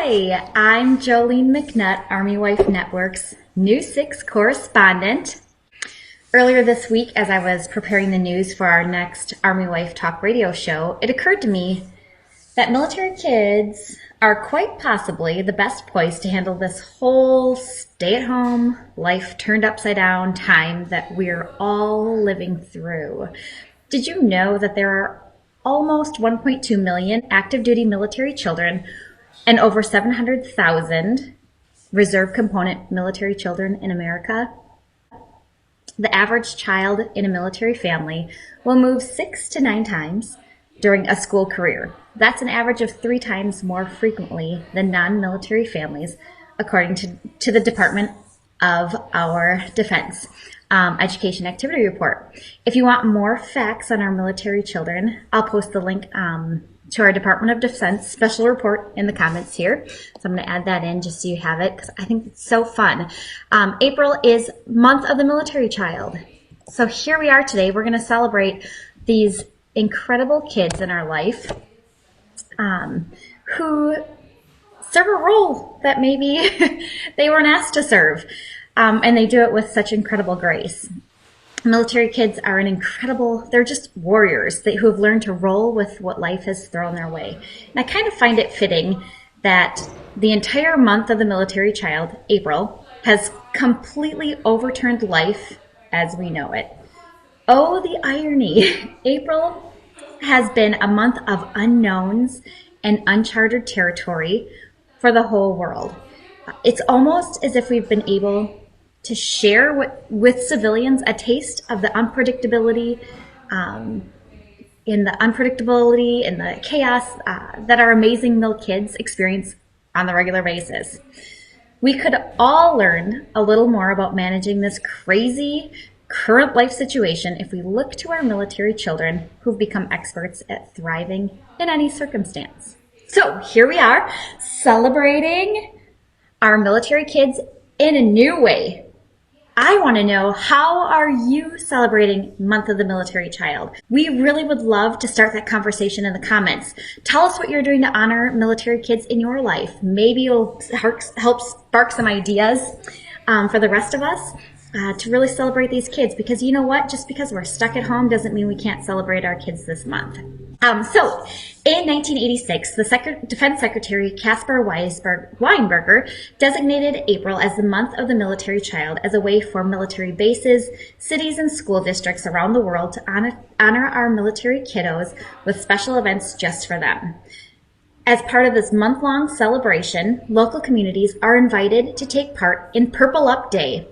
Hi, I'm Jolene McNutt, Army Wife Network's News 6 correspondent. Earlier this week, as I was preparing the news for our next Army Wife Talk radio show, it occurred to me that military kids are quite possibly the best poised to handle this whole stay-at-home, life turned upside down time that we're all living through. Did you know that there are almost 1.2 million active duty military children and over 700,000 reserve component military children in America? The average child in a military family will move 6 to 9 times during a school career. That's an average of 3 times more frequently than non-military families, according to the Department of our Defense Education Activity Report. If you want more facts on our military children, I'll post the link to our Department of Defense special report in the comments here. So I'm going to add that in just so you have it because I think it's so fun. April is Month of the Military Child. So here we are today. We're going to celebrate these incredible kids in our life who serve a role that maybe they weren't asked to serve. And they do it with such incredible grace. Military kids are they're just warriors who have learned to roll with what life has thrown their way. And I kind of find it fitting that the entire month of the military child, April, has completely overturned life as we know it. Oh, the irony. April has been a month of unknowns and uncharted territory for the whole world. It's almost as if we've been able to share with civilians a taste of the unpredictability and the chaos that our amazing mil kids experience on the regular basis. We could all learn a little more about managing this crazy current life situation if we look to our military children who've become experts at thriving in any circumstance. So here we are celebrating our military kids in a new way. I want to know, how are you celebrating Month of the Military Child? We really would love to start that conversation in the comments. Tell us what you're doing to honor military kids in your life. Maybe it'll help spark some ideas for the rest of us to really celebrate these kids. Because you know what? Just because we're stuck at home doesn't mean we can't celebrate our kids this month. So, in 1986, the Defense Secretary Caspar Weinberger designated April as the Month of the Military Child as a way for military bases, cities, and school districts around the world to honor our military kiddos with special events just for them. As part of this month-long celebration, local communities are invited to take part in Purple Up Day.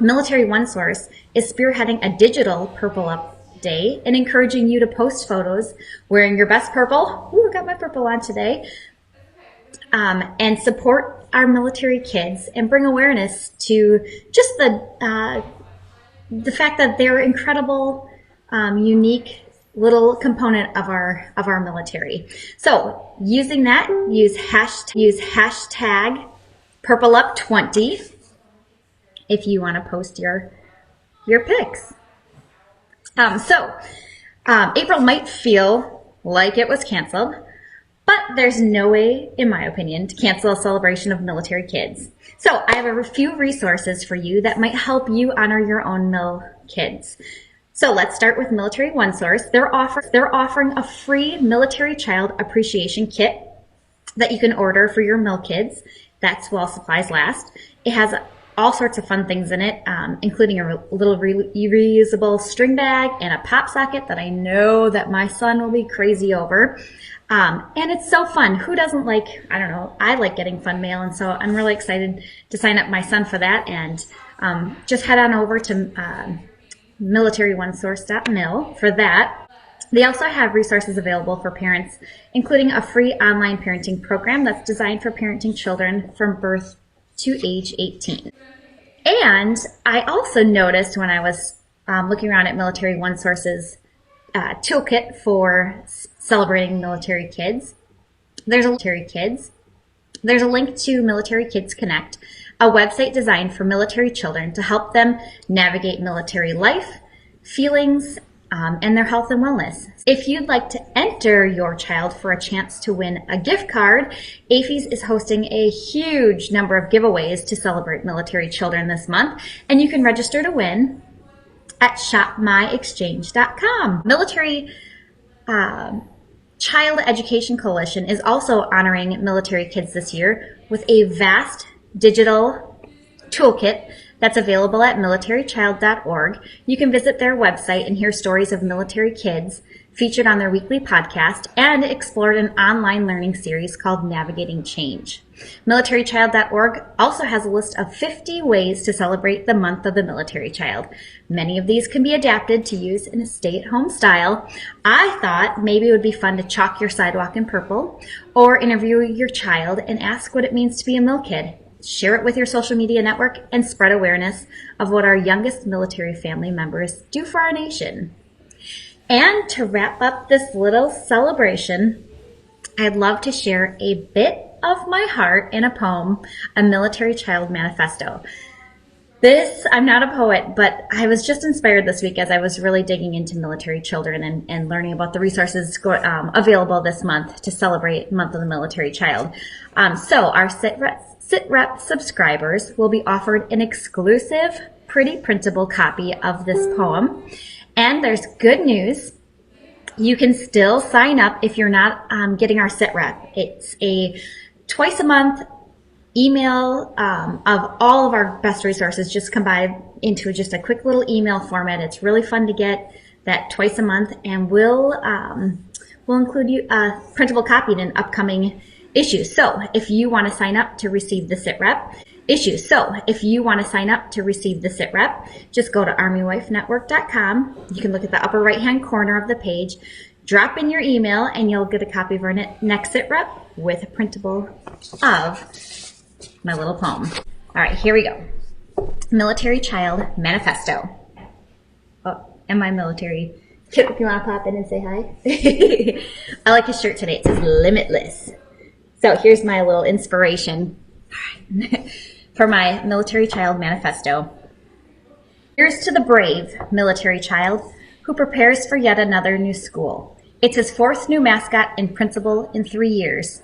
Military OneSource is spearheading a digital Purple Up Day and encouraging you to post photos wearing your best purple. Ooh, I got my purple on today. And support our military kids and bring awareness to just the fact that they're incredible, unique little component of our military. So using that, use hashtag PurpleUp20 if you want to post your pics. April might feel like it was canceled, but there's no way, in my opinion, to cancel a celebration of military kids. So I have a few resources for you that might help you honor your own mil kids. So let's start with Military OneSource. They're offering a free military child appreciation kit that you can order for your mil kids. That's while supplies last. It has all sorts of fun things in it, including a little reusable string bag and a pop socket that I know that my son will be crazy over. And it's so fun. Who doesn't like, I like getting fun mail, and so I'm really excited to sign up my son for that. And just head on over to militaryonesource.mil for that. They also have resources available for parents, including a free online parenting program that's designed for parenting children from birth to age 18. And I also noticed when I was looking around at Military OneSource's toolkit for celebrating military kids, there's a link to Military Kids Connect, a website designed for military children to help them navigate military life, feelings, and their health and wellness. If you'd like to enter your child for a chance to win a gift card, AAFES is hosting a huge number of giveaways to celebrate military children this month, and you can register to win at shopmyexchange.com. Military Child Education Coalition is also honoring military kids this year with a vast digital toolkit that's available at militarychild.org. You can visit their website and hear stories of military kids featured on their weekly podcast and explore an online learning series called Navigating Change. MilitaryChild.org also has a list of 50 ways to celebrate the month of the military child. Many of these can be adapted to use in a stay-at-home style. I thought maybe it would be fun to chalk your sidewalk in purple or interview your child and ask what it means to be a Mil Kid. Share it with your social media network and spread awareness of what our youngest military family members do for our nation. And to wrap up this little celebration, I'd love to share a bit of my heart in a poem, a military child manifesto. I'm not a poet, but I was just inspired this week as I was really digging into military children and learning about the resources available this month to celebrate Month of the Military Child. So our SITREP subscribers will be offered an exclusive, pretty printable copy of this poem. And there's good news. You can still sign up if you're not getting our SITREP. It's a twice a month email of all of our best resources just combined into just a quick little email format. It's really fun to get that twice a month, and we'll include you a printable copy in an upcoming issue. So if you want to sign up to receive the SITREP, just go to ArmyWifeNetwork.com. You can look at the upper right-hand corner of the page, drop in your email, and you'll get a copy of our next SITREP with a printable of my little poem. All right, here we go. Military Child Manifesto. Oh, and my military tip, if you want to pop in and say hi. I like his shirt today. It says Limitless. So here's my little inspiration for my Military Child Manifesto. Here's to the brave military child who prepares for yet another new school. It's his fourth new mascot and principal in 3 years.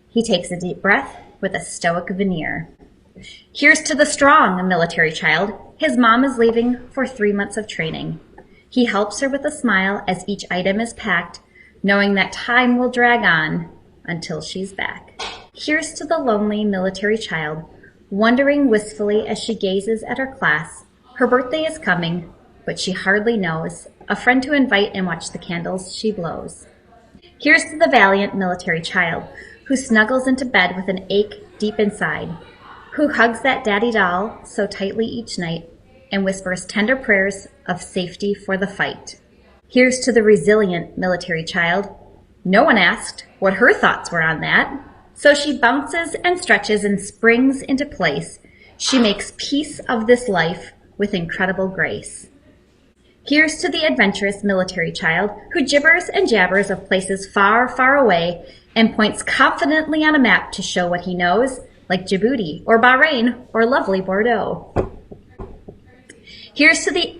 He takes a deep breath with a stoic veneer. Here's to the strong military child. His mom is leaving for 3 months of training. He helps her with a smile as each item is packed, knowing that time will drag on until she's back. Here's to the lonely military child, wondering wistfully as she gazes at her class. Her birthday is coming, but she hardly knows a friend to invite and watch the candles she blows. Here's to the valiant military child who snuggles into bed with an ache deep inside, who hugs that daddy doll so tightly each night and whispers tender prayers of safety for the fight. Here's to the resilient military child. No one asked what her thoughts were on that, so she bounces and stretches and springs into place. She makes peace of this life with incredible grace. Here's to the adventurous military child who gibbers and jabbers of places far, far away and points confidently on a map to show what he knows, like Djibouti or Bahrain or lovely Bordeaux. Here's to the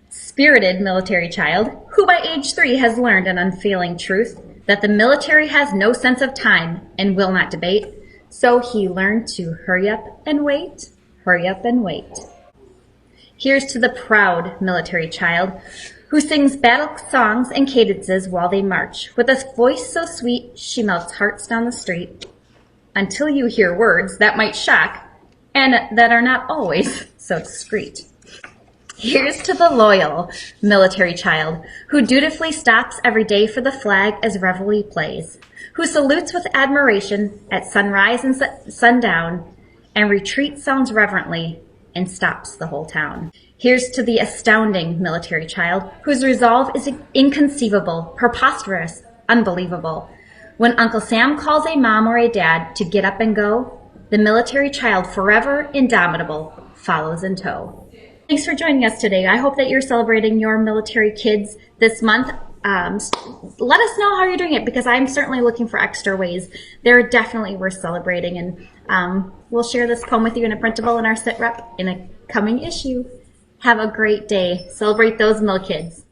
spirited military child who by age 3 has learned an unfailing truth that the military has no sense of time and will not debate, so he learned to hurry up and wait, hurry up and wait. Here's to the proud military child who sings battle songs and cadences while they march, with a voice so sweet she melts hearts down the street, until you hear words that might shock and that are not always so discreet. Here's to the loyal military child who dutifully stops every day for the flag as reveille plays, who salutes with admiration at sunrise and sundown, and retreat sounds reverently and stops the whole town. Here's to the astounding military child whose resolve is inconceivable, preposterous, unbelievable. When Uncle Sam calls a mom or a dad to get up and go, the military child, forever indomitable, follows in tow. Thanks for joining us today. I hope that you're celebrating your military kids this month. Let us know how you're doing it, because I'm certainly looking for extra ways. They're definitely worth celebrating, and we'll share this poem with you in a printable in our SITREP in a coming issue. Have a great day. Celebrate those Mil Kids.